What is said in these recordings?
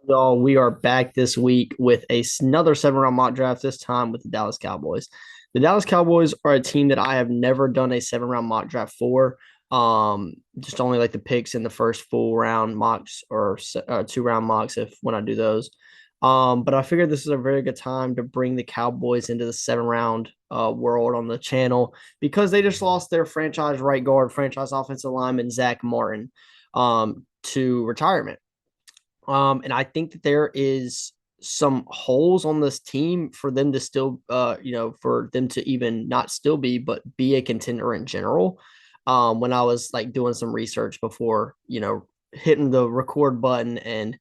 Y'all, we are back this week with another 7 round mock draft, this time with the Dallas Cowboys. The Dallas Cowboys are a team that I have never done a 7 round mock draft for. Just only like the picks in the first full round mocks or 2 round mocks if when I do those. But I figured this is a very good time to bring the Cowboys into the 7 round world on the channel because they just lost their franchise right guard, franchise offensive lineman, Zack Martin, to retirement. And I think that there is some holes on this team for them to still, for them to even not still be, but be a contender in general. When I was like doing some research before, hitting the record button and,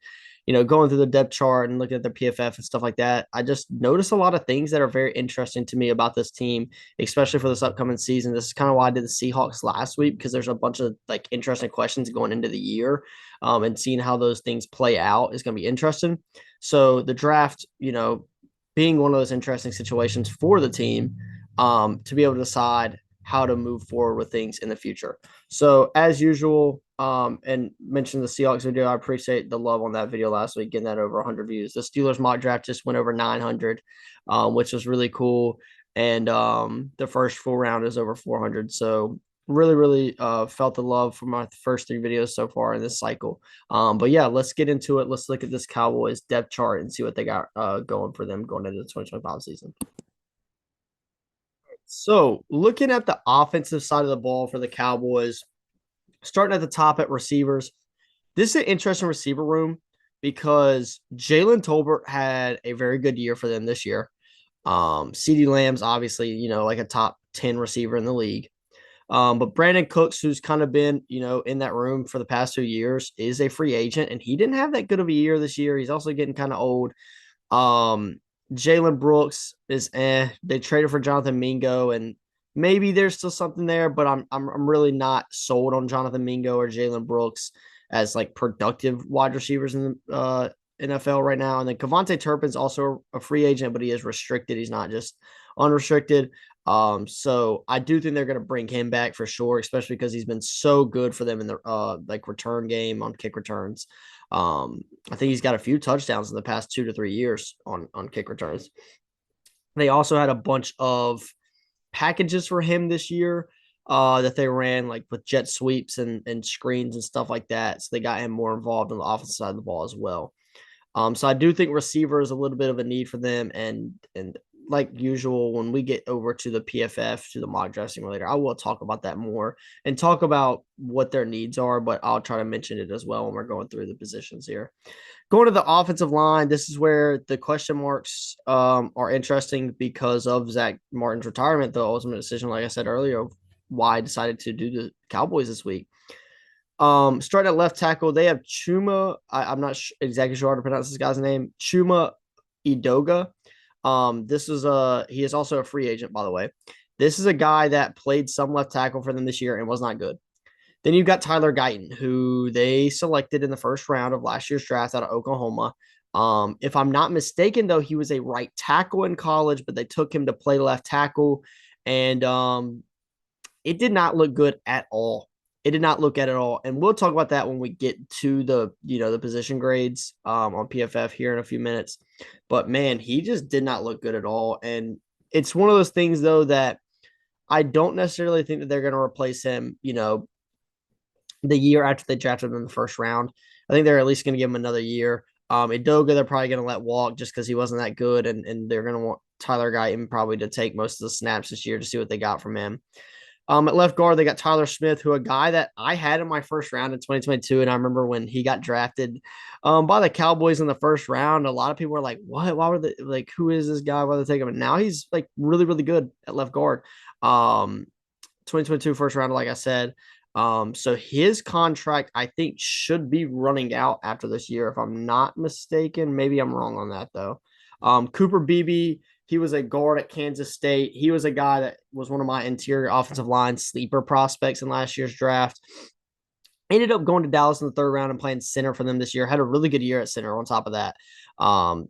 going through the depth chart and looking at the PFF and stuff like that, I just noticed a lot of things that are very interesting to me about this team, especially for this upcoming season. This is kind of why I did the Seahawks last week because there's a bunch of like interesting questions going into the year, and seeing how those things play out is going to be interesting. So the draft, being one of those interesting situations for the team, to be able to decide how to move forward with things in the future. So as usual, and mention the Seahawks video. I appreciate the love on that video last week, getting that over 100 views. The Steelers mock draft just went over 900, which was really cool. And the first full round is over 400. So really felt the love for my first 3 videos so far in this cycle. But yeah, let's get into it. Let's look at this Cowboys depth chart and see what they got going for them going into the 2025 season. So looking at the offensive side of the ball for the Cowboys, starting at the top at receivers, this is an interesting receiver room because Jalen Tolbert had a very good year for them this year. CeeDee Lamb's obviously, like a top 10 receiver in the league. But Brandon Cooks, who's kind of been, in that room for the past 2 years, is a free agent, and he didn't have that good of a year this year. He's also getting kind of old. Um, Jalen Brooks is They traded for Jonathan Mingo, and maybe there's still something there, but I'm really not sold on Jonathan Mingo or Jalen Brooks as like productive wide receivers in the NFL right now. And then Kevontae Turpin's also a free agent, but he is restricted. He's not just unrestricted. So I do think they're going to bring him back for sure, especially because he's been so good for them in the like return game on kick returns. I think he's got a few touchdowns in the past 2 to 3 years on kick returns. They also had a bunch of packages for him this year that they ran like with jet sweeps and screens and stuff like that. So they got him more involved on the offensive side of the ball as well. So I do think receiver is a little bit of a need for them, and like usual, when we get over to the PFF to the mock draft simulator, I will talk about that more and talk about what their needs are. But I'll try to mention it as well when we're going through the positions here. Going to the offensive line, this is where the question marks are interesting because of Zack Martin's retirement, the ultimate decision, like I said earlier, why I decided to do the Cowboys this week. Starting at left tackle, they have Chuma. I'm not exactly sure how to pronounce this guy's name. Chuma Idoga. He is also a free agent, by the way. This is a guy that played some left tackle for them this year and was not good. Then you've got Tyler Guyton, who they selected in the first round of last year's draft out of Oklahoma. If I'm not mistaken, though, he was a right tackle in college, but they took him to play left tackle, and it did not look good at all. It did not look at it all, and we'll talk about that when we get to the position grades on PFF here in a few minutes. But man, he just did not look good at all, and it's one of those things though that I don't necessarily think that they're going to replace him. The year after they drafted him in the first round, I think they're at least going to give him another year. Idoga, they're probably going to let walk just because he wasn't that good, and they're going to want Tyler Guyton probably to take most of the snaps this year to see what they got from him. At left guard, they got Tyler Smith, who a guy that I had in my first round in 2022. And I remember when he got drafted by the Cowboys in the first round, a lot of people were like, what? Why were they like, who is this guy? Why did they take him? And now he's like really good at left guard. 2022 first round, like I said. So his contract, I think, should be running out after this year, if I'm not mistaken. Maybe I'm wrong on that, though. Cooper Beebe, he was a guard at Kansas State. He was a guy that was one of my interior offensive line sleeper prospects in last year's draft. Ended up going to Dallas in the third round and playing center for them this year. Had a really good year at center on top of that.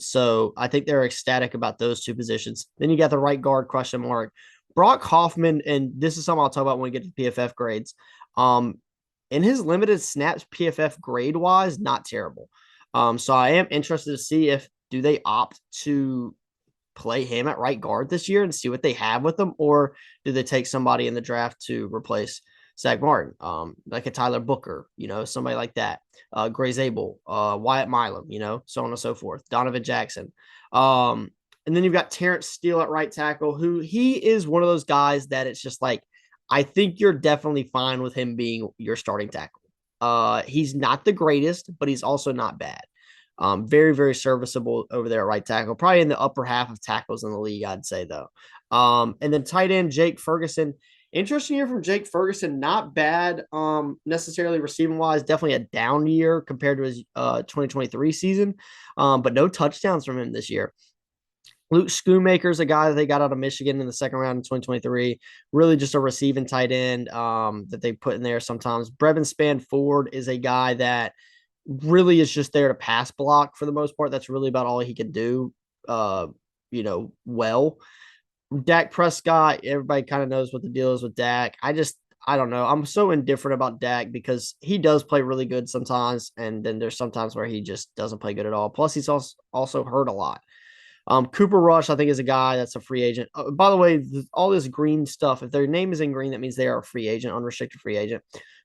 So I think they're ecstatic about those two positions. Then you got the right guard question mark. Brock Hoffman, and this is something I'll talk about when we get to PFF grades. In his limited snaps, PFF grade wise, not terrible. So I am interested to see if do they opt to play him at right guard this year and see what they have with them, or do they take somebody in the draft to replace Zack Martin, like a Tyler Booker, somebody like that, Gray Zabel, Wyatt Milam, so on and so forth, Donovan Jackson. And then you've got Terrence Steele at right tackle, who he is one of those guys that it's just like, I think you're definitely fine with him being your starting tackle. He's not the greatest, but he's also not bad. Very, very serviceable over there at right tackle. Probably in the upper half of tackles in the league, I'd say, though. And then tight end Jake Ferguson. Interesting year from Jake Ferguson. Not bad necessarily receiving wise. Definitely a down year compared to his 2023 season, but no touchdowns from him this year. Luke Schoonmaker is a guy that they got out of Michigan in the second round in 2023. Really just a receiving tight end that they put in there sometimes. Brevin Spann-Ford is a guy that really is just there to pass block for the most part. That's really about all he can do, well. Dak Prescott, everybody kind of knows what the deal is with Dak. I don't know. I'm so indifferent about Dak because he does play really good sometimes, and then there's sometimes where he just doesn't play good at all. Plus, he's also hurt a lot. Cooper Rush, I think, is a guy that's a free agent. By the way, all this green stuff, if their name is in green, that means they are a free agent, unrestricted free agent.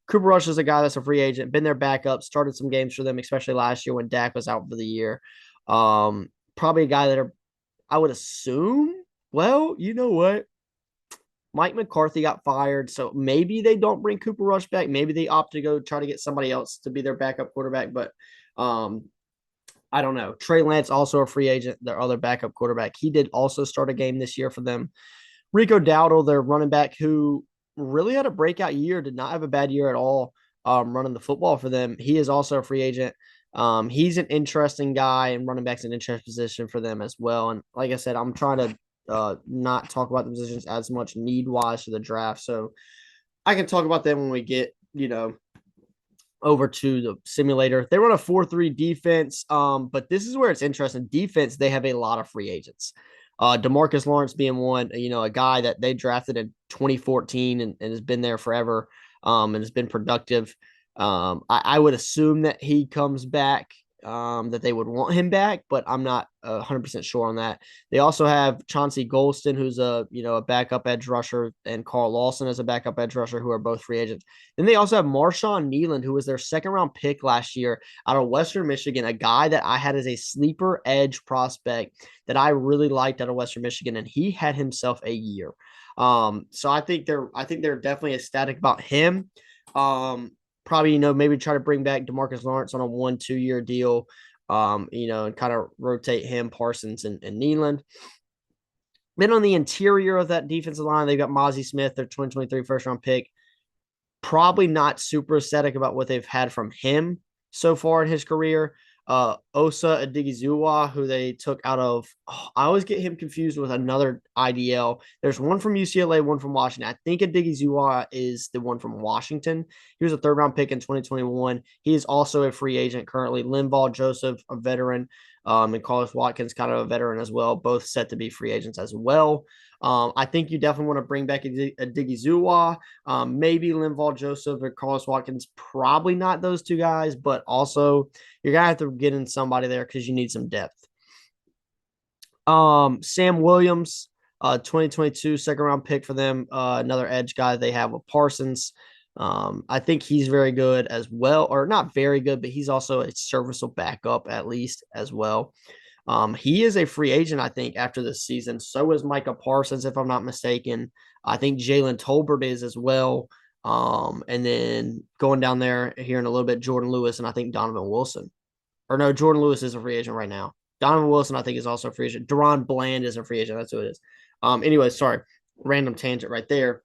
Cooper Rush is a guy that's a free agent, been their backup, started some games for them, especially last year when Dak was out for the year. Probably a guy that I would assume, well, you know what? Mike McCarthy got fired, so maybe they don't bring Cooper Rush back. Maybe they opt to go try to get somebody else to be their backup quarterback, but I don't know. Trey Lance, also a free agent, their other backup quarterback. He did also start a game this year for them. Rico Dowdle, their running back, who really had a breakout year, did not have a bad year at all running the football for them. He is also a free agent. He's an interesting guy, and running back's an interesting position for them as well. And like I said, I'm trying to not talk about the positions as much need-wise for the draft. So I can talk about them when we get, over to the simulator. They run a 4-3 defense, but this is where it's interesting. Defense, they have a lot of free agents. DeMarcus Lawrence being one, a guy that they drafted in 2014 and has been there forever and has been productive. I would assume that he comes back, that they would want him back, but I'm not 100% sure on that. They also have Chauncey Golston, who's a backup edge rusher, and Carl Lawson as a backup edge rusher, who are both free agents. Then they also have Marshawn Nealand, who was their second round pick last year out of Western Michigan, a guy that I had as a sleeper edge prospect that I really liked out of Western Michigan, and he had himself a year. So I think they're definitely ecstatic about him. Probably, maybe try to bring back DeMarcus Lawrence on a 1-2 year deal, and kind of rotate him, Parsons, and Nealand. Then on the interior of that defensive line, they've got Mozzie Smith, their 2023 first round pick. Probably not super ecstatic about what they've had from him so far in his career. Osa Odighizuwa, who they took out of, I always get him confused with another IDL. There's one from UCLA, one from Washington. I think Odighizuwa is the one from Washington. He was a third round pick in 2021. He is also a free agent currently. Linval Joseph, a veteran, and Carlos Watkins, kind of a veteran as well, both set to be free agents as well. I think you definitely want to bring back a Odighizuwa, maybe Linval Joseph or Carlos Watkins. Probably not those two guys, but also you're going to have to get in somebody there because you need some depth. Sam Williams, 2022 second round pick for them, another edge guy they have with Parsons. I think he's very good as well, or not very good, but he's also a serviceable backup at least as well. He is a free agent, I think, after this season. So is Micah Parsons, if I'm not mistaken. I think Jalen Tolbert is as well. And then going down there here in a little bit, Jordan Lewis and I think Donovan Wilson. Or no, Jordan Lewis is a free agent right now. Donovan Wilson, I think, is also a free agent. Deron Bland is a free agent. That's who it is. Anyway, sorry. Random tangent right there.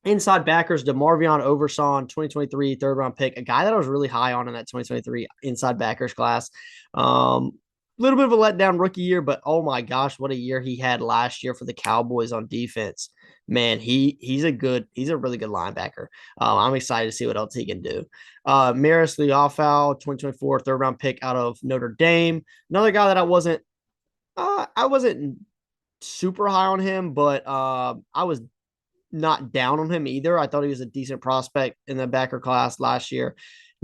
Inside backers, DeMarvion Overshawn, 2023 third round pick, a guy that I was really high on in that 2023 inside backers class. Little bit of a letdown rookie year, but oh my gosh, what a year he had last year for the Cowboys on defense. Man, he's a really good linebacker. I'm excited to see what else he can do. Maris Liufau, 2024 third round pick out of Notre Dame. Another guy that I wasn't super high on him, but I was not down on him either. I thought he was a decent prospect in the backer class last year.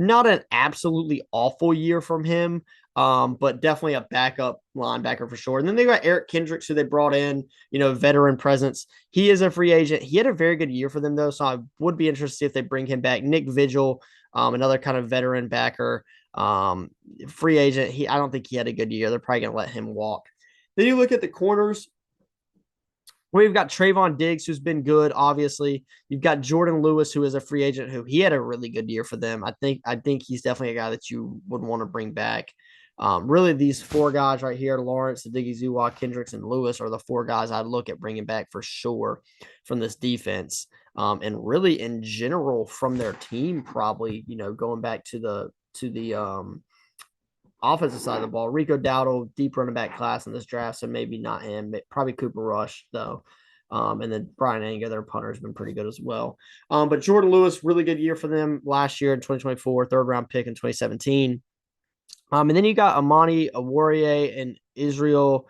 Not an absolutely awful year from him, but definitely a backup linebacker for sure. And then they got Eric Kendricks, who they brought in, veteran presence. He is a free agent. He had a very good year for them, though, so I would be interested to see if they bring him back. Nick Vigil, another kind of veteran backer, free agent. I don't think he had a good year. They're probably going to let him walk. Then you look at the corners. We've got Trayvon Diggs, who's been good, obviously. You've got Jordan Lewis, who is a free agent, who he had a really good year for them. I think he's definitely a guy that you would want to bring back. Really, these four guys right here, Lawrence, Diggy Zuwa, Kendricks, and Lewis, are the four guys I'd look at bringing back for sure from this defense. And really, in general, from their team, probably, going back to the offensive side of the ball. Rico Dowdle, deep running back class in this draft, so maybe not him, but probably Cooper Rush, though. And then Brian Anger, their punter, has been pretty good as well. But Jordan Lewis, really good year for them last year in 2024, third round pick in 2017. And then you got Amani Awarie and Israel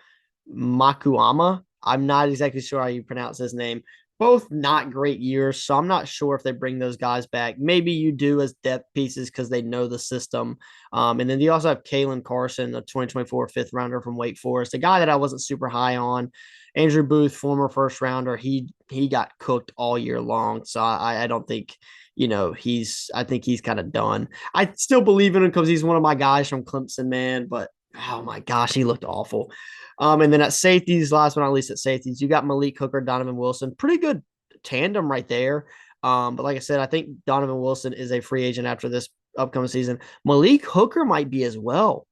Makuama. I'm not exactly sure how you pronounce his name. Both not great years, so I'm not sure if they bring those guys back. Maybe you do as depth pieces because they know the system. And then you also have Kalen Carson, a 2024 fifth rounder from Wake Forest, a guy that I wasn't super high on. Andrew Booth, former first rounder, he got cooked all year long, so I don't think I think he's kind of done. I still believe in him because he's one of my guys from Clemson, man. But oh my gosh, he looked awful. And then at safeties, last but not least, at safeties, you got Malik Hooker, Donovan Wilson. Pretty good tandem right there. But like I said, I think Donovan Wilson is a free agent after this upcoming season. Malik Hooker might be as well.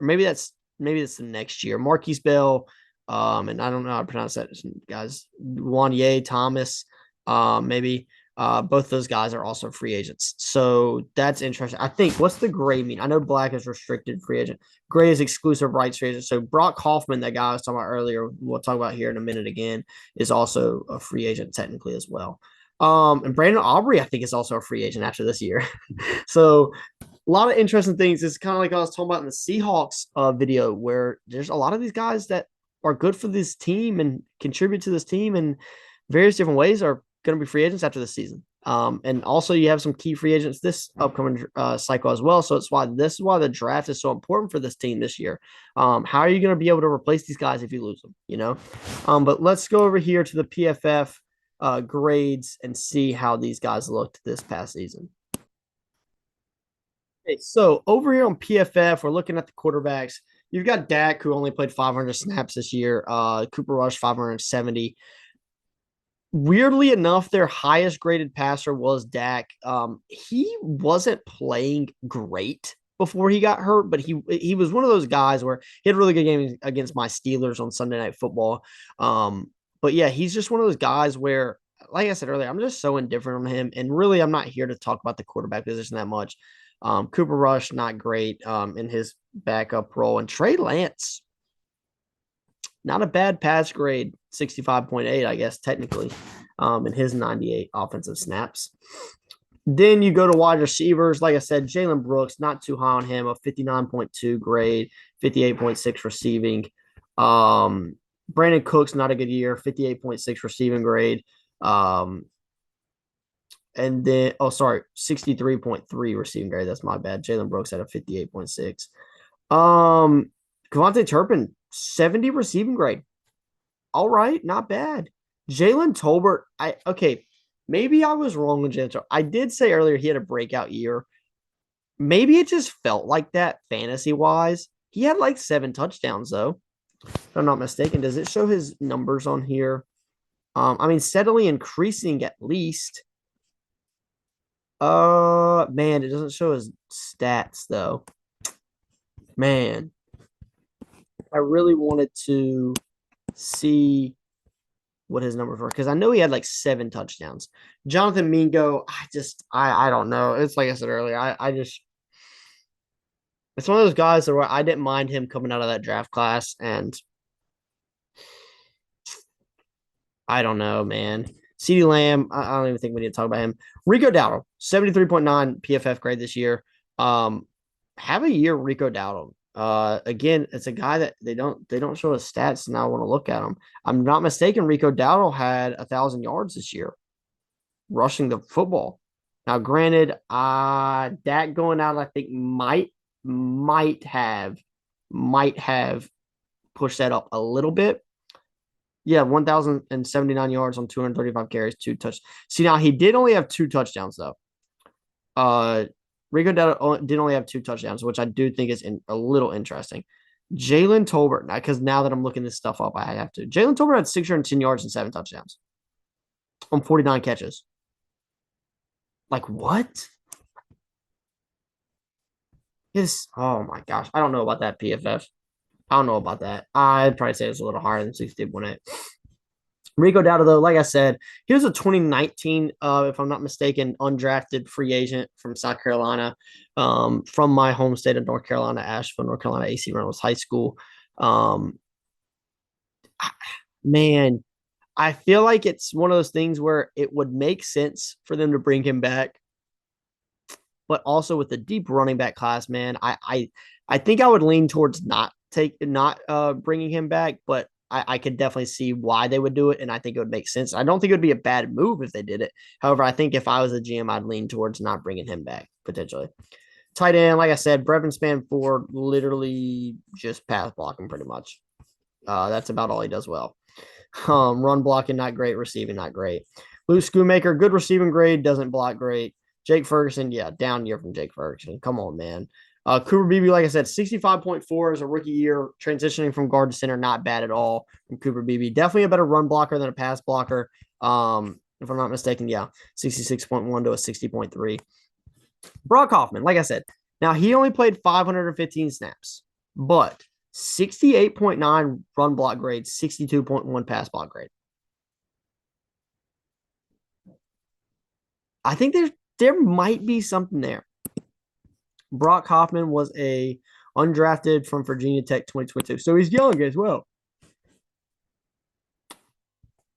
Or maybe that's the next year. Marquise Bell, and I don't know how to pronounce that, guys. Wanye Thomas, maybe. Both those guys are also free agents. So that's interesting. I think, what's the gray mean? I know black is restricted free agent. Gray is exclusive rights free agent. So Brock Hoffman, that guy I was talking about earlier, we'll talk about here in a minute again, is also a free agent technically as well. And Brandon Aubrey, I think, is also a free agent after this year. So a lot of interesting things. It's kind of like I was talking about in the Seahawks video, where there's a lot of these guys that are good for this team and contribute to this team in various different ways are going to be free agents after this season. And also you have some key free agents this upcoming cycle as well. So this is why the draft is so important for this team this year. How are you going to be able to replace these guys if you lose them, But let's go over here to the PFF grades and see how these guys looked this past season. Okay, so over here on PFF, we're looking at the quarterbacks. You've got Dak, who only played 500 snaps this year. Cooper Rush, 570. Weirdly enough, their highest graded passer was Dak. He wasn't playing great before he got hurt, but he was one of those guys where he had a really good game against my Steelers on Sunday Night Football. But yeah, he's just one of those guys where, like I said earlier, I'm just so indifferent on him. And really, I'm not here to talk about the quarterback position that much. Cooper Rush, not great in his backup role. And Trey Lance, not a bad pass grade, 65.8, I guess, technically, in his 98 offensive snaps. Then you go to wide receivers. Like I said, Jalen Brooks, not too high on him, a 59.2 grade, 58.6 receiving. Brandon Cooks, not a good year, 58.6 receiving grade. And then, 63.3 receiving grade. That's my bad. Jalen Brooks had a 58.6. Kevontae Turpin, 70 receiving grade. All right, not bad. Jalen Tolbert, maybe I was wrong with Jalen Tolbert. I did say earlier he had a breakout year. Maybe it just felt like that fantasy-wise. He had like 7 touchdowns, though, if I'm not mistaken. Does it show his numbers on here? Steadily increasing at least. Man, it doesn't show his stats, though. Man. I really wanted to see what his numbers were because I know he had like 7 touchdowns. Jonathan Mingo, I don't know. It's like I said earlier, it's one of those guys where I didn't mind him coming out of that draft class, and I don't know, man. CeeDee Lamb, I don't even think we need to talk about him. Rico Dowdle, 73.9 PFF grade this year. Have a year, Rico Dowdle. Again, it's a guy that they don't show his stats. Now I want to look at him. I'm not mistaken. Rico Dowdle had 1,000 yards this year, rushing the football. Now, granted, Dak going out, I think might have might have pushed that up a little bit. Yeah, 1,079 yards on 235 carries, two touch. See, now he did only have two touchdowns though. Uh, Rico did only have two touchdowns, which I do think is a little interesting. Jalen Tolbert, because now that I'm looking this stuff up, I have to. Jalen Tolbert had 610 yards and seven touchdowns on 49 catches. Like what? Oh my gosh. I don't know about that PFF. I don't know about that. I'd probably say it's a little higher than 60.8. Rico Dowdle, though, like I said, he was a 2019, if I'm not mistaken, undrafted free agent from South Carolina, from my home state of North Carolina, Asheville, North Carolina, AC Reynolds High School. Um, man, I feel like it's one of those things where it would make sense for them to bring him back, but also with the deep running back class, man, I think I would lean towards not bringing him back, but I could definitely see why they would do it, and I think it would make sense. I don't think it would be a bad move if they did it. However, I think if I was a GM, I'd lean towards not bringing him back potentially. Tight end, like I said, Brevin Spanford literally just pass blocking pretty much. That's about all he does well. Run blocking, not great. Receiving, not great. Luke Schoonmaker, good receiving grade, doesn't block great. Jake Ferguson, yeah, down year from Jake Ferguson. Come on, man. Cooper Beebe, like I said, 65.4 as a rookie year, transitioning from guard to center, not bad at all from Cooper Beebe. Definitely a better run blocker than a pass blocker. If I'm not mistaken, yeah, 66.1 to a 60.3. Brock Hoffman, like I said, now he only played 515 snaps, but 68.9 run block grade, 62.1 pass block grade. I think there might be something there. Brock Hoffman was a undrafted from Virginia Tech 2022, so he's young as well.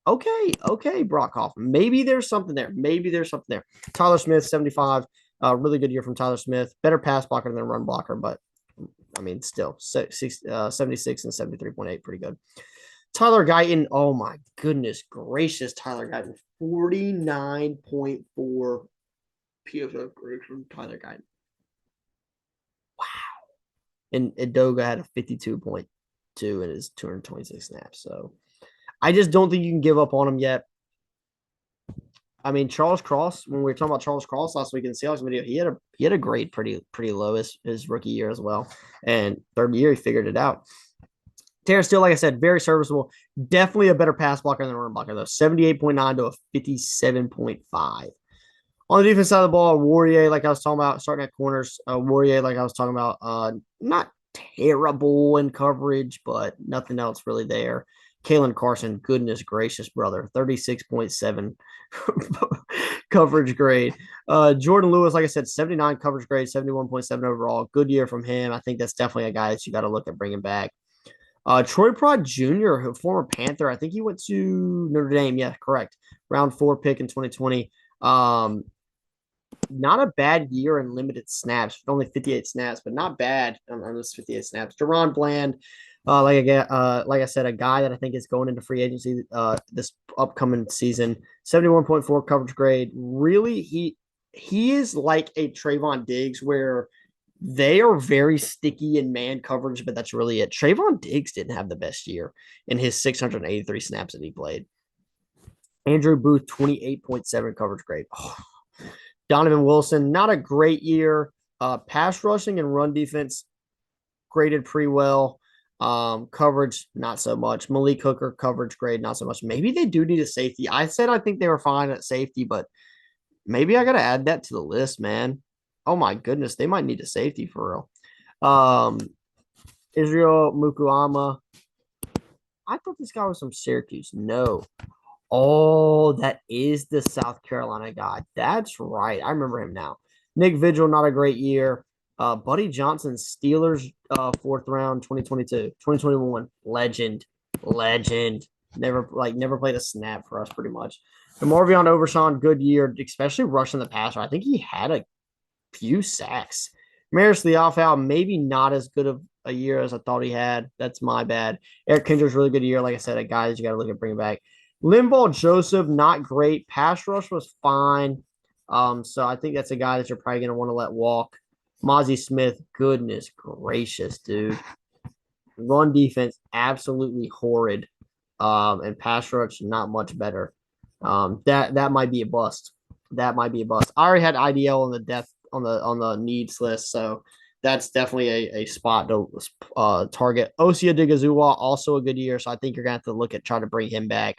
Okay, Brock Hoffman. Maybe there's something there. Tyler Smith, 75. Really good year from Tyler Smith. Better pass blocker than run blocker, but I mean, still 76 and 73.8, pretty good. Tyler Guyton, oh my goodness gracious, Tyler Guyton, 49.4 PFF grade from Tyler Guyton. Wow. And Edoga had a 52.2 in his 226 snaps. So I just don't think you can give up on him yet. I mean, Charles Cross, when we were talking about Charles Cross last week in the Seahawks video, he had a grade pretty low his rookie year as well. And third year, he figured it out. Terrence Steele, like I said, very serviceable. Definitely a better pass blocker than a run blocker, though. 78.9 to a 57.5. On the defense side of the ball, Warrior, like I was talking about, starting at corners. Warrior, like I was talking about, not terrible in coverage, but nothing else really there. Kalen Carson, goodness gracious, brother, 36.7 coverage grade. Jordan Lewis, like I said, 79 coverage grade, 71.7 overall. Good year from him. I think that's definitely a guy that you got to look at bringing back. Troy Prod Jr., former Panther, I think he went to Notre Dame. Yeah, correct. Round 4 pick in 2020. Not a bad year in limited snaps, only 58 snaps, but not bad on those 58 snaps. Deron Bland, like I said, a guy that I think is going into free agency this upcoming season. 71.4 coverage grade. Really, he is like a Trayvon Diggs, where they are very sticky in man coverage, but that's really it. Trayvon Diggs didn't have the best year in his 683 snaps that he played. Andrew Booth, 28.7 coverage grade. Oh. Donovan Wilson, not a great year. Pass rushing and run defense graded pretty well. Coverage, not so much. Malik Hooker, coverage grade, not so much. Maybe they do need a safety. I think they were fine at safety, but maybe I got to add that to the list, man. Oh my goodness, they might need a safety for real. Israel Mukuama. I thought this guy was from Syracuse. No. Oh, that is the South Carolina guy. That's right. I remember him now. Nick Vigil, not a great year. Buddy Johnson, Steelers, 4th round, 2022, 2021. Legend. Never played a snap for us pretty much. DeMarvion Overshawn, good year, especially rushing the passer. I think he had a few sacks. Maris Leofau, maybe not as good of a year as I thought he had. That's my bad. Eric Kendrick's really good year. Like I said, a guy that you got to look at bringing back. Linval Joseph, not great. Pass rush was fine. So I think that's a guy that you're probably going to want to let walk. Mozzie Smith, goodness gracious, dude. Run defense, absolutely horrid. And pass rush, not much better. That might be a bust. That might be a bust. I already had IDL on the depth on the needs list, so that's definitely a spot to target. Osia Digazua, also a good year, so I think you're gonna have to look at trying to bring him back.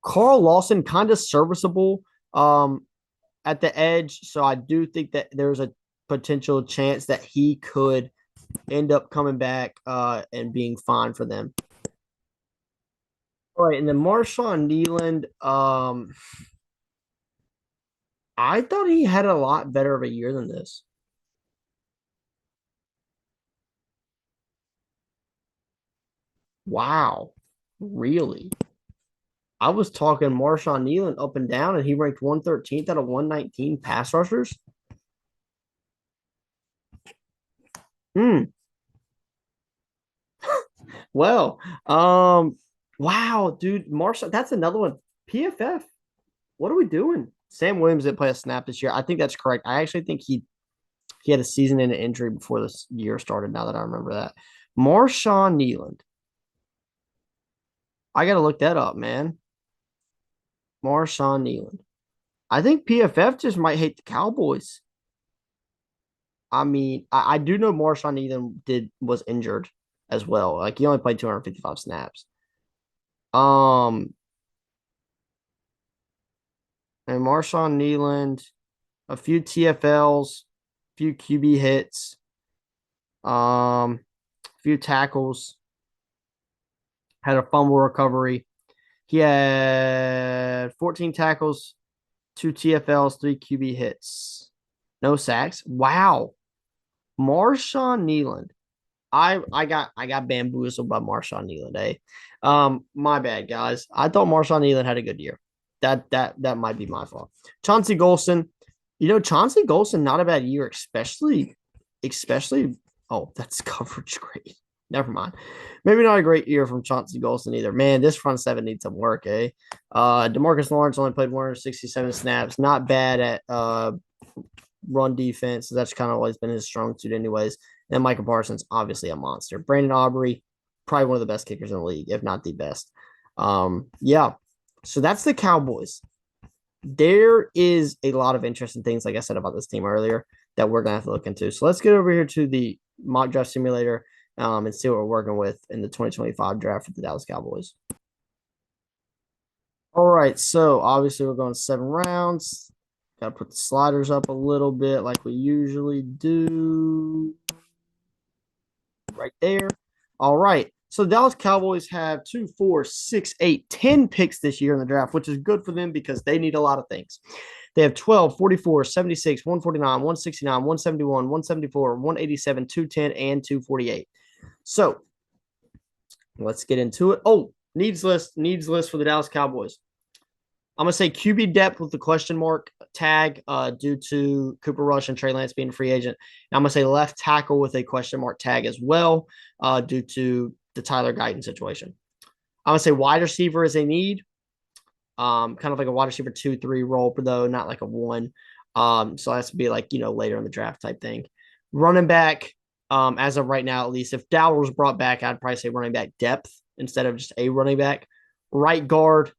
Carl Lawson, kind of serviceable at the edge, so I do think that there's a potential chance that he could end up coming back and being fine for them. All right, and then Marshawn Nealand, I thought he had a lot better of a year than this. Wow. Really? I was talking Marshawn Nealand up and down, and he ranked 113th out of 119 pass rushers. Hmm. Well, wow, dude, Marshawn, that's another one. PFF. What are we doing? Sam Williams didn't play a snap this year. I think that's correct. I actually think he had a season in an injury before this year started. Now that I remember that, Marshawn Nealand. I got to look that up, man. Marshawn Nealand. I think PFF just might hate the Cowboys. I mean, I do know Marshawn Nealand was injured as well. Like he only played 255 snaps. Um, and Marshawn Nealand, a few TFLs, few QB hits, a few tackles, had a fumble recovery. He had 14 tackles, two TFLs, three QB hits, no sacks. Wow. Marshawn Nealand. I got bamboozled by Marshawn Nealand. Eh? My bad, guys. I thought Marshawn Nealand had a good year. That might be my fault. Chauncey Golson, Chauncey Golson, not a bad year, especially. Oh, that's coverage great. Never mind. Maybe not a great year from Chauncey Golson either. Man, this front seven needs some work, eh? Demarcus Lawrence only played 167 snaps. Not bad at run defense. So that's kind of always been his strong suit, anyways. And Michael Parsons, obviously a monster. Brandon Aubrey, probably one of the best kickers in the league, if not the best. Yeah. So that's the Cowboys. There is a lot of interesting things, like I said about this team earlier, that we're gonna have to look into. So let's get over here to the mock draft simulator and see what we're working with in the 2025 draft for the Dallas Cowboys. All right, so obviously we're going 7 rounds. Got to put the sliders up a little bit like we usually do. Right there. All right. So the Dallas Cowboys have 2, 4, 6, 8, 10 picks this year in the draft, which is good for them because they need a lot of things. They have 12, 44, 76, 149, 169, 171, 174, 187, 210, and 248. So let's get into it. Oh, needs list for the Dallas Cowboys. I'm going to say QB depth with the question mark tag due to Cooper Rush and Trey Lance being a free agent. And I'm going to say left tackle with a question mark tag as well due to the Tyler Guyton situation. I'm going to say wide receiver is a need, kind of like a wide receiver 2-3 role, though, not like a 1. So that's to be like, later in the draft type thing. Running back, as of right now, at least, if Dowell was brought back, I'd probably say running back depth instead of just a running back. Right guard,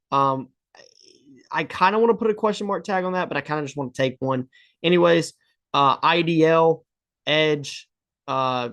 I kind of want to put a question mark tag on that, but I kind of just want to take one. Anyways, IDL, edge. I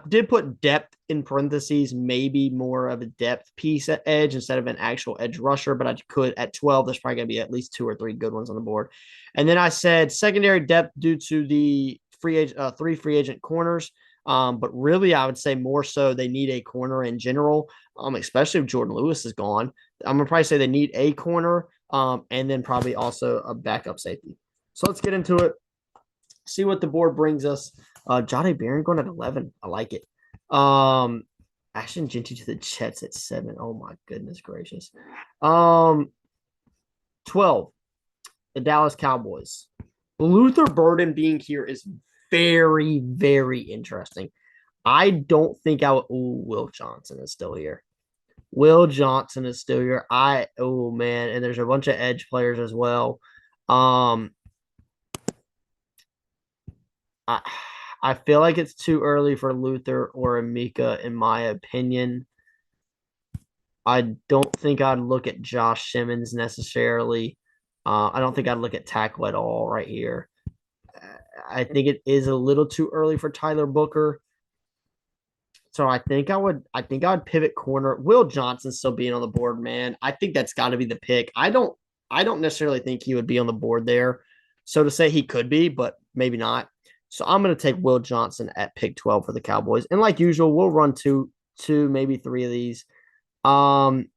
did put depth in parentheses, maybe more of a depth piece at edge instead of an actual edge rusher, but I could at 12. There's probably going to be at least 2 or 3 good ones on the board. And then I said secondary depth due to the 3 free agent corners. But really, I would say more so they need a corner in general, especially if Jordan Lewis is gone. I'm going to probably say they need a corner and then probably also a backup safety. So let's get into it, see what the board brings us. Johnny Barron going at 11. I like it. Ashton Jeanty to the Jets at 7. Oh, my goodness gracious. 12, the Dallas Cowboys. Luther Burden being here is very, very interesting. I don't think I would. Oh, Will Johnson is still here. Will Johnson is still here. Oh man, and there's a bunch of edge players as well. Um, I, I feel like it's too early for Luther or Amika, in my opinion. I don't think I'd look at Josh Simmons necessarily. I don't think I'd look at tackle at all right here. I think it is a little too early for Tyler Booker. So I think I would pivot corner. Will Johnson still being on the board, man. I think that's got to be the pick. I don't necessarily think he would be on the board there. So to say he could be, but maybe not. So I'm going to take Will Johnson at pick 12 for the Cowboys. And like usual, we'll run two, maybe three of these. Um,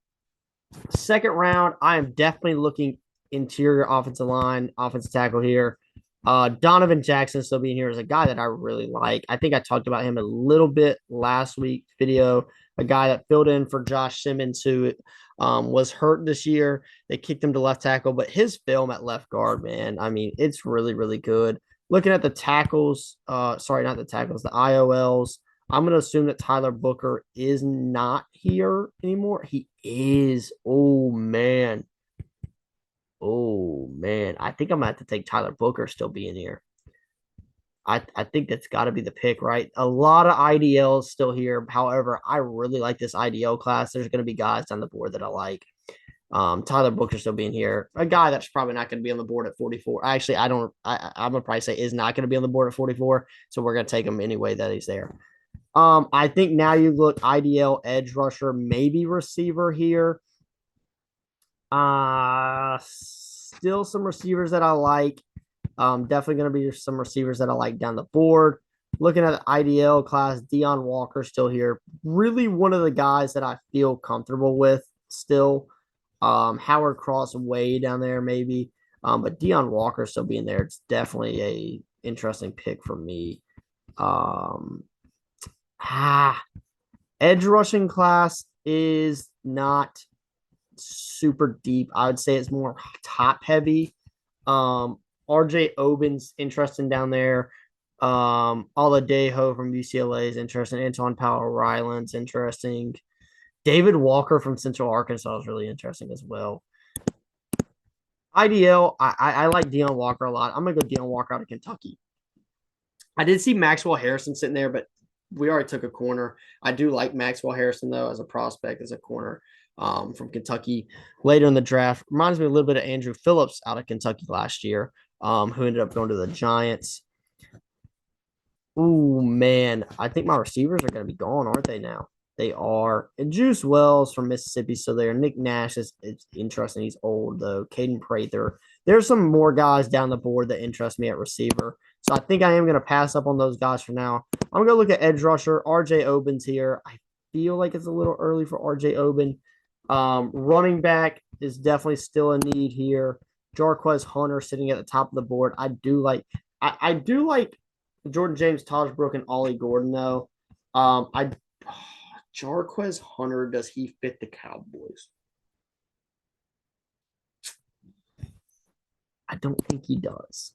Second round, I am definitely looking interior offensive line, offensive tackle here. Donovan Jackson still being here is a guy that I really like. I think I talked about him a little bit last week's video. A guy that filled in for Josh Simmons, who was hurt this year. They kicked him to left tackle, but his film at left guard, man, I mean, it's really, really good. Looking at the tackles, sorry, not the tackles, the IOLs. I'm going to assume that Tyler Booker is not here anymore. He is. Oh, man. Oh, man. I think I'm going to have to take Tyler Booker still being here. I think that's got to be the pick, right? A lot of IDLs still here. However, I really like this IDL class. There's going to be guys on the board that I like. Tyler Booker still being here. A guy that's probably not going to be on the board at 44. Actually, I don't. I'm gonna probably say is not going to be on the board at 44. So we're going to take him anyway that he's there. I think now you look IDL, edge rusher, maybe receiver here. Still some receivers that I like. Definitely going to be some receivers that I like down the board. Looking at the IDL class, Deion Walker still here. Really one of the guys that I feel comfortable with still. Howard Cross way down there maybe. But Deion Walker still being there. It's definitely a interesting pick for me. Um, ah, Edge rushing class is not super deep. I would say it's more top heavy. RJ Oben's interesting down there. Oladejo from UCLA is interesting. Antoine Powell Ryland's interesting. David Walker from Central Arkansas is really interesting as well. IDL, I like Deion Walker a lot. I'm gonna go Deion Walker out of Kentucky. I did see Maxwell Harrison sitting there, but we already took a corner. I do like Maxwell Harrison though as a prospect, as a corner from Kentucky later in the draft. Reminds me a little bit of Andrew Phillips out of Kentucky last year, who ended up going to the Giants. Ooh, man, I think my receivers are going to be gone, aren't they now? They are. And Juice Wells from Mississippi still there. Nick Nash is it's interesting. He's old though. Caden Prather. There's some more guys down the board that interest me at receiver. So I think I am going to pass up on those guys for now. I'm going to look at edge rusher. RJ Oben's here. I feel like it's a little early for RJ Oben. Running back is definitely still a need here. Jarquez Hunter sitting at the top of the board. I do like Jordan James, Taj Brook, and Ollie Gordon, though. I Jarquez Hunter, does he fit the Cowboys? I don't think he does.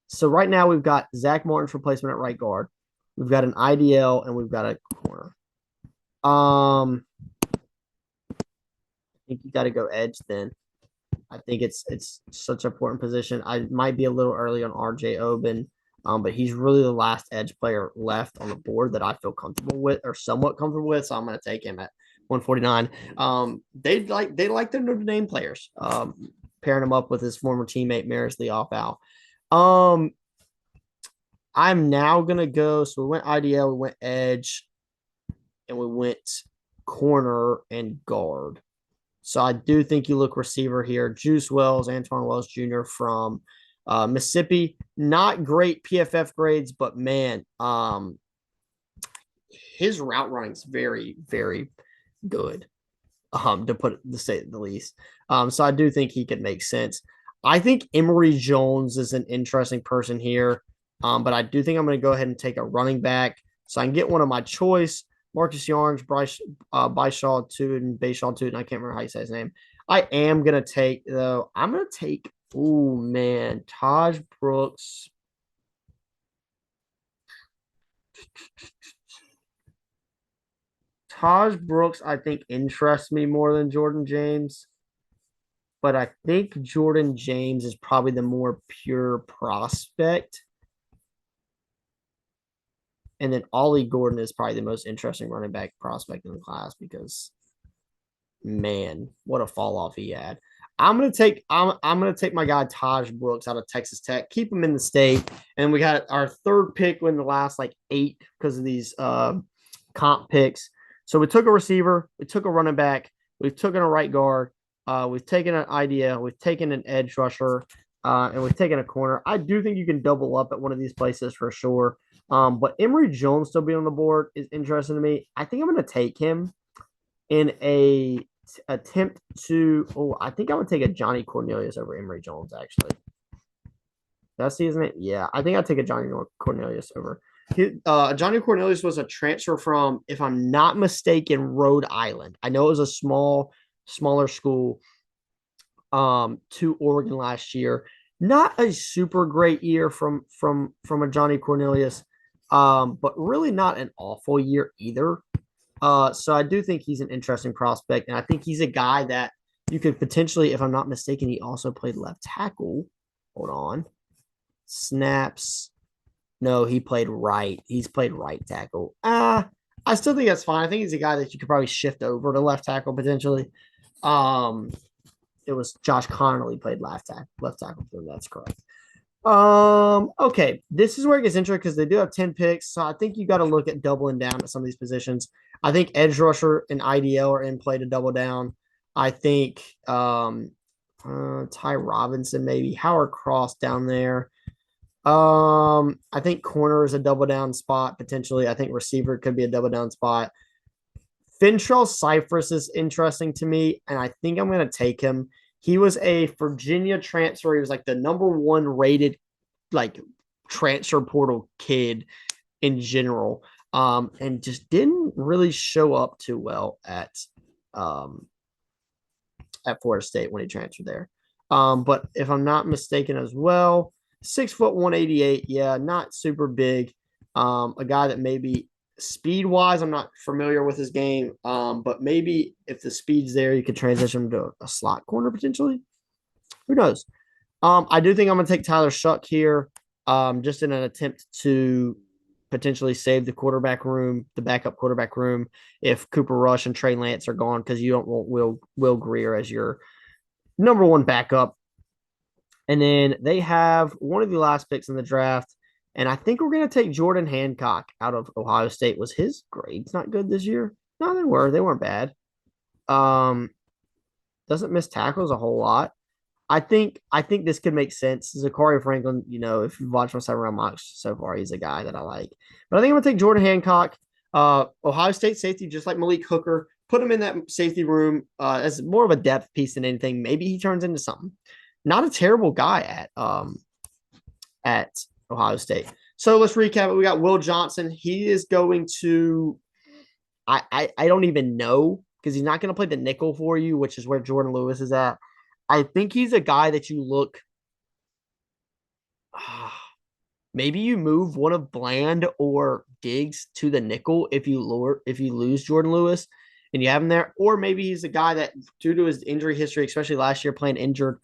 So right now we've got Zack Martin's replacement at right guard. We've got an IDL and we've got a corner. I think you got to go edge then. I think it's such an important position. I might be a little early on RJ Oben, but he's really the last edge player left on the board that I feel comfortable with or somewhat comfortable with. So I'm going to take him at 149. They like their Notre Dame players, pairing him up with his former teammate Maris Leofow. Um, I'm now gonna go. So we went IDL, we went edge, and we went corner and guard. So I do think you look receiver here. Juice Wells, Antoine Wells Jr. from Mississippi. Not great PFF grades, but man, his route running is very, very good. To say the least. So I do think he could make sense. I think Emory Jones is an interesting person here. But I do think I'm going to go ahead and take a running back so I can get one of my choice. Marcus Yarns, Bryce, Byshaw Tuden, Bayshaw Tuden. I can't remember how you say his name. I am going to take, though, I'm going to take, oh, man, Taj Brooks. Taj Brooks, I think, interests me more than Jordan James. but I think Jordan James is probably the more pure prospect. And then Ollie Gordon is probably the most interesting running back prospect in the class because man, what a fall off he had. I'm gonna take my guy Taj Brooks out of Texas Tech, keep him in the state, and we got our third pick in the last like 8 because of these comp picks. So we took a receiver, we took a running back, we've taken a right guard, we've taken an idea, we've taken an edge rusher, and we've taken a corner. I do think you can double up at one of these places for sure. But Emory Jones still being on the board is interesting to me. I think I'm going to take him in a attempt to. Oh, I think I would take a Johnny Cornelius over Emory Jones. Actually, that's isn't it? Yeah, I think I'd take a Johnny Cornelius over. Johnny Cornelius was a transfer from, if I'm not mistaken, Rhode Island. I know it was a smaller school to Oregon last year. Not a super great year from a Johnny Cornelius, but really not an awful year either. So I do think he's an interesting prospect, and I think he's a guy that you could potentially, if I'm not mistaken, he also played left tackle. Hold on, snaps. No, he played right. He's played right tackle. I still think that's fine. I think he's a guy that you could probably shift over to left tackle potentially. Um, it was Josh Connolly played left tackle for them. That's correct. Okay. This is where it gets interesting because they do have 10 picks. So I think you got to look at doubling down at some of these positions. I think edge rusher and IDL are in play to double down. I think Ty Robinson, maybe Howard Cross down there. I think corner is a double down spot potentially. I think receiver could be a double down spot. Fintrell Cypress is interesting to me, and I think I'm going to take him. He was a Virginia transfer. He was like the number one rated, like transfer portal kid in general, and just didn't really show up too well um, at Florida State when he transferred there. But if I'm not mistaken as well, 6 foot 188, yeah, not super big. A guy that maybe speed wise, I'm not familiar with his game. But maybe if the speed's there, you could transition him to a slot corner potentially. Who knows? I do think I'm gonna take Tyler Shuck here, just in an attempt to potentially save the quarterback room, the backup quarterback room, if Cooper Rush and Trey Lance are gone, because you don't want Will Greer as your number one backup. And then they have one of the last picks in the draft. And I think we're going to take Jordan Hancock out of Ohio State. Was his grades not good this year? No, they were. They weren't bad. Um, doesn't miss tackles a whole lot. I think this could make sense. Zachary Franklin, if you've watched my 7 round mocks so far, he's a guy that I like. But I think I'm gonna take Jordan Hancock, Ohio State safety, just like Malik Hooker. Put him in that safety room as more of a depth piece than anything. Maybe he turns into something. Not a terrible guy at Ohio State. So let's recap it. We got Will Johnson. He is going to. I don't even know because he's not going to play the nickel for you, which is where Jordan Lewis is at. I think he's a guy that you look. Maybe you move one of Bland or Diggs to the nickel if you lose Jordan Lewis and you have him there, or maybe he's a guy that, due to his injury history, especially last year playing injured,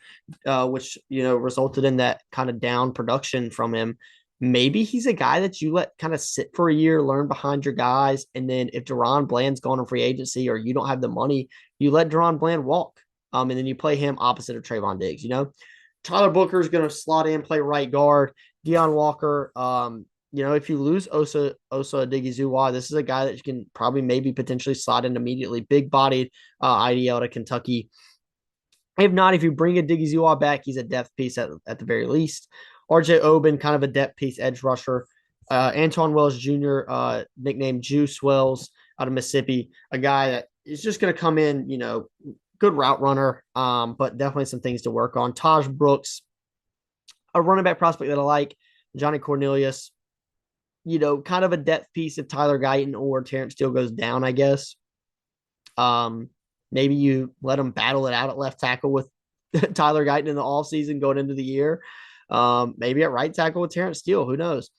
which resulted in that kind of down production from him. Maybe he's a guy that you let kind of sit for a year, learn behind your guys, and then if Deron Bland's gone on free agency or you don't have the money, you let Deron Bland walk. And then you play him opposite of Trayvon Diggs. Tyler Booker is going to slot in, play right guard. Deion Walker, if you lose Osa Odighizuwa, this is a guy that you can probably maybe potentially slot in immediately. Big bodied IDL to Kentucky. If not, if you bring a Dighizuwa back, he's a depth piece at the very least. RJ Oben, kind of a depth piece edge rusher. Antoine Wells Jr., nicknamed Juice Wells out of Mississippi, a guy that is just going to come in, good route runner, but definitely some things to work on. Taj Brooks, a running back prospect that I like. Johnny Cornelius, kind of a depth piece if Tyler Guyton or Terrence Steele goes down, I guess. Maybe you let him battle it out at left tackle with Tyler Guyton in the offseason going into the year. Maybe at right tackle with Terrence Steele. Who knows?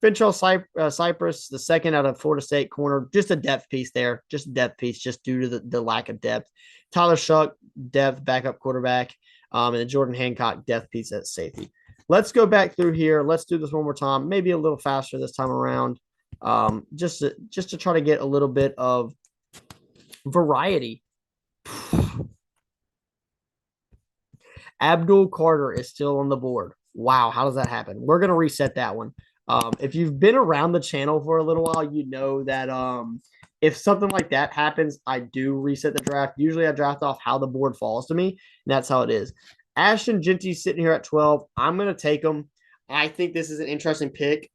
Cypress, the second out of Florida State corner, just a depth piece there, just a depth piece, just due to the lack of depth. Tyler Shuck, depth, backup quarterback, and then Jordan Hancock, depth piece at safety. Let's go back through here. Let's do this one more time, maybe a little faster this time around, just to try to get a little bit of variety. Abdul Carter is still on the board. Wow, how does that happen? We're going to reset that one. If you've been around the channel for a little while, you know that if something like that happens, I do reset the draft. Usually I draft off how the board falls to me, and that's how it is. Ashton Genty's sitting here at 12. I'm going to take him. I think this is an interesting pick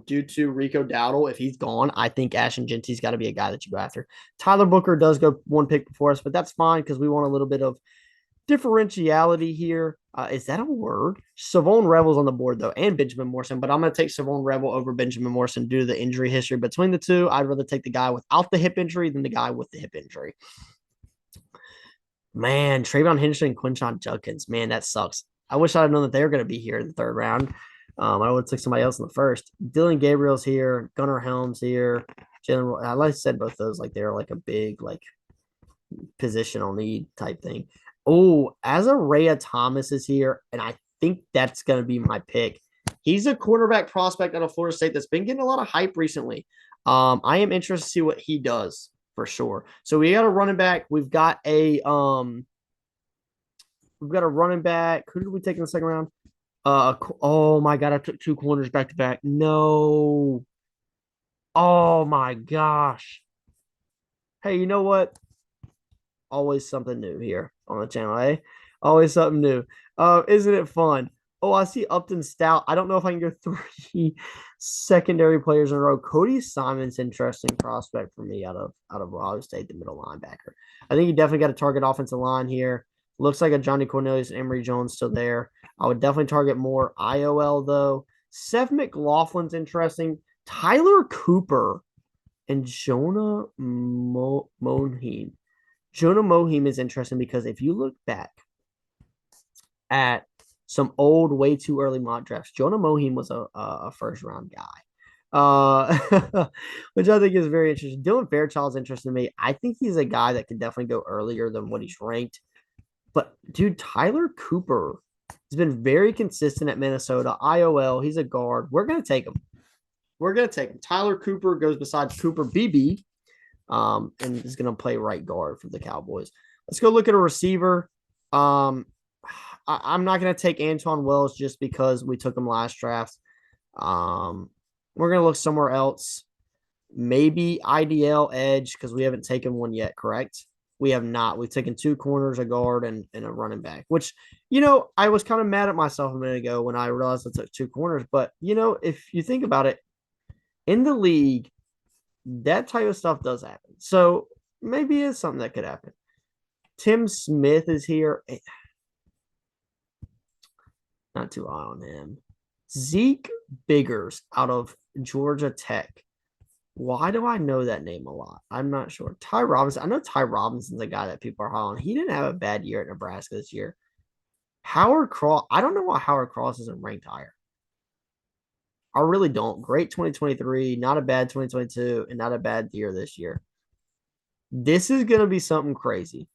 due to Rico Dowdle. If he's gone, I think Ashton Genty's got to be a guy that you go after. Tyler Booker does go one pick before us, but that's fine because we want a little bit of differentiality here. Is that a word? Savon Rebel's on the board, though, and Benjamin Morrison, but I'm going to take Savon Rebel over Benjamin Morrison due to the injury history between the two. I'd rather take the guy without the hip injury than the guy with the hip injury. Man, Trayvon Henderson and Quinshon Judkins. Man, that sucks. I wish I'd known that they were going to be here in the third round. I would have took somebody else in the first. Dylan Gabriel's here. Gunnar Helms here. Jalen, I like I said both those like they're like a big like positional need type thing. Oh, Azariah Thomas is here, and I think that's going to be my pick. He's a quarterback prospect out of Florida State that's been getting a lot of hype recently. I am interested to see what he does for sure. So we got a running back. We've got a running back. Who did we take in the second round? Oh my God, I took two corners back to back. No. Oh my gosh. Hey, you know what? Always something new here on the channel, eh? Always something new. Isn't it fun? Oh, I see Upton Stout. I don't know if I can go three secondary players in a row. Cody Simon's interesting prospect for me out of Ohio State, the middle linebacker. I think you definitely got a target offensive line here. Looks like a Johnny Cornelius and Emory Jones still there. I would definitely target more IOL though. Seth McLaughlin's interesting. Tyler Cooper and Jonah Moheen. Jonah Moheen is interesting because if you look back at some old, way too early mock drafts, Jonah Moheen was a first round guy, which I think is very interesting. Dylan Fairchild's interesting to me. I think he's a guy that could definitely go earlier than what he's ranked. But dude, Tyler Cooper has been very consistent at Minnesota. IOL, he's a guard. We're gonna take him. Tyler Cooper goes beside Cooper BB. And is going to play right guard for the Cowboys. Let's go look at a receiver. I'm not going to take Antoine Wells just because we took him last draft. We're going to look somewhere else. Maybe IDL edge because we haven't taken one yet, correct? We have not. We've taken two corners, a guard, and a running back, which, I was kind of mad at myself a minute ago when I realized I took two corners. But, if you think about it, in the league, that type of stuff does happen. So maybe it's something that could happen. Tim Smith is here. Not too high on him. Zeke Biggers out of Georgia Tech. Why do I know that name a lot? I'm not sure. Ty Robinson. I know Ty Robinson's a guy that people are high on. He didn't have a bad year at Nebraska this year. Howard Cross. I don't know why Howard Cross isn't ranked higher. I really don't. Great 2023, not a bad 2022, and not a bad year this year. This is going to be something crazy.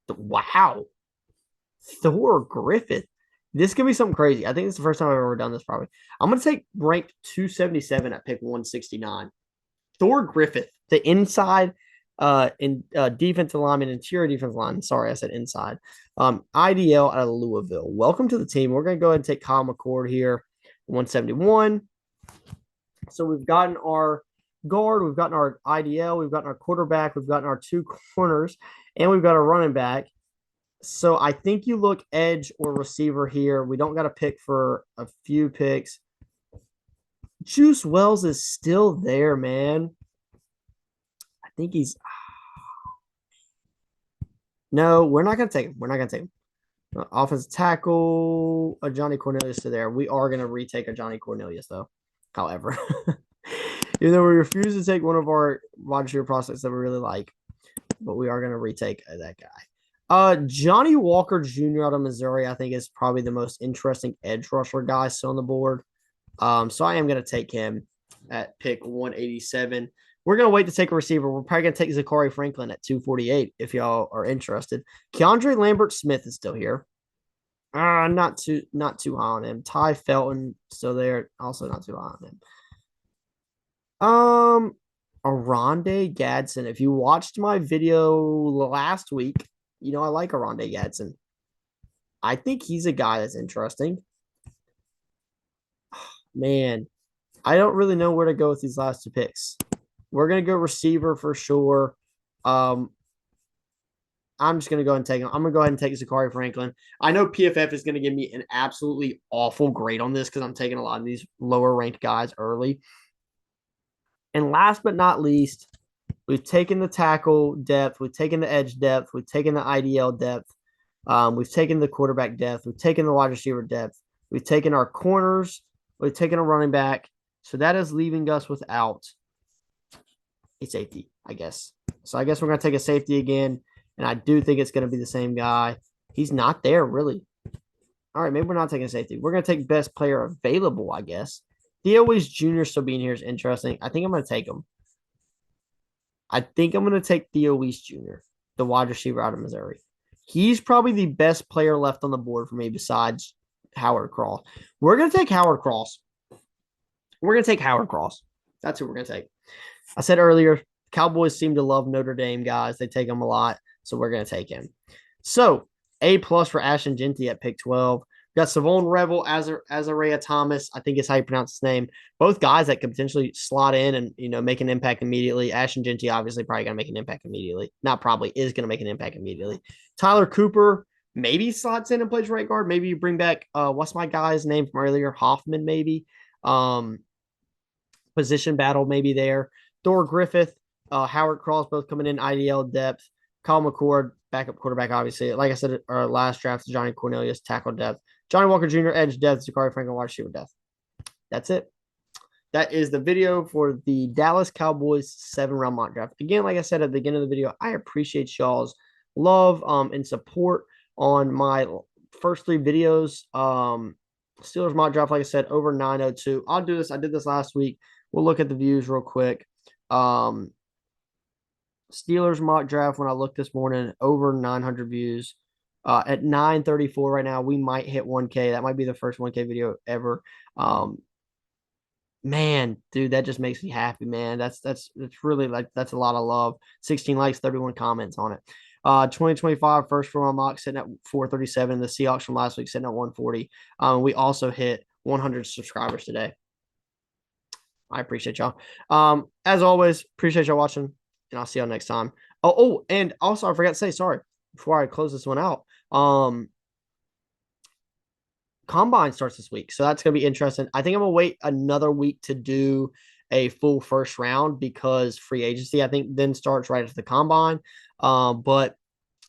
Wow. Thor Griffith. This could be something crazy. I think it's the first time I've ever done this probably. I'm going to take ranked 277 at pick 169. Thor Griffith, the inside defensive lineman, interior defensive line. Sorry, I said inside. IDL out of Louisville. Welcome to the team. We're going to go ahead and take Kyle McCord here. 171. So we've gotten our guard, we've gotten our IDL, we've gotten our quarterback, we've gotten our two corners, and we've got a running back. So I think you look edge or receiver here. We don't got to pick for a few picks. Juice Wells is still there, man. I think he's. No, we're not going to take him. Offensive tackle, a Johnny Cornelius to there. We are going to retake a Johnny Cornelius, though. However, even though we refuse to take one of our wide receiver prospects that we really like, but we are going to retake that guy. Johnny Walker Jr. out of Missouri, I think, is probably the most interesting edge rusher guy still on the board. So I am going to take him. at pick 187. We're going to wait to take a receiver. We're probably going to take Zachary Franklin at 248 if y'all are interested. Keandre Lambert-Smith is still here. Not too high on him. Ty Felton still there. Also not too high on him. Aronde Gadsden. If you watched my video last week, you know I like Aronde Gadsden. I think he's a guy that's interesting. Man, I don't really know where to go with these last two picks. We're gonna go receiver for sure. I'm just gonna go and take him. I'm gonna go ahead and take Zachary Franklin. I know PFF is gonna give me an absolutely awful grade on this because I'm taking a lot of these lower ranked guys early. And last but not least, we've taken the tackle depth, we've taken the edge depth, we've taken the IDL depth, we've taken the quarterback depth, we've taken the wide receiver depth, we've taken our corners, we've taken a running back. So that is leaving us without a safety, I guess. So I guess we're going to take a safety again, and I do think it's going to be the same guy. He's not there, really. All right, maybe we're not taking a safety. We're going to take best player available, I guess. Theo Weiss Jr. still being here is interesting. I think I'm going to take him. I think I'm going to take Theo Weiss Jr., the wide receiver out of Missouri. He's probably the best player left on the board for me besides Howard Cross. We're going to take Howard Cross. We're going to take Howard Cross. That's who we're going to take. I said earlier, Cowboys seem to love Notre Dame guys. They take him a lot, so we're going to take him. So, A+ for Ashton Jeanty at pick 12. We got Savon Revel, Azariah Thomas. I think is how you pronounce his name. Both guys that could potentially slot in and, make an impact immediately. Ashton Jeanty obviously probably going to make an impact immediately. Not probably, is going to make an impact immediately. Tyler Cooper maybe slots in and plays right guard. Maybe you bring back, what's my guy's name from earlier? Hoffman, maybe. Position battle maybe there. Thor Griffith, Howard Cross, both coming in IDL depth. Kyle McCord, backup quarterback, obviously. Like I said, our last draft, Johnny Cornelius, tackle depth. Johnny Walker Jr., edge depth. Zachary Franklin, wide receiver depth. That's it. That is the video for the Dallas Cowboys 7-round mock draft. Again, like I said at the beginning of the video, I appreciate y'all's love and support on my first 3 videos. Steelers mock draft, like I said, over 902. I'll do this. I did this last week. We'll look at the views real quick. Steelers mock draft, when I looked this morning, over 900 views. At 934 right now, we might hit 1K. That might be the first 1K video ever. Man, dude, that just makes me happy, man. That's really that's a lot of love. 16 likes, 31 comments on it. 2025 first round mock sitting at 437. The Seahawks from last week sitting at 140. We also hit 100 subscribers today. I appreciate y'all. As always, appreciate y'all watching, and I'll see y'all next time. Oh, and also I forgot to say, sorry, before I close this one out. Combine starts this week, so that's gonna be interesting. I think I'm gonna wait another week to do a full first round because free agency, I think, then starts right after the combine. But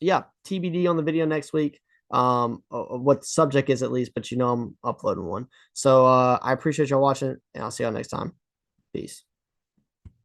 yeah, TBD on the video next week. What the subject is at least, but I'm uploading one. So I appreciate y'all watching, and I'll see y'all next time. Peace.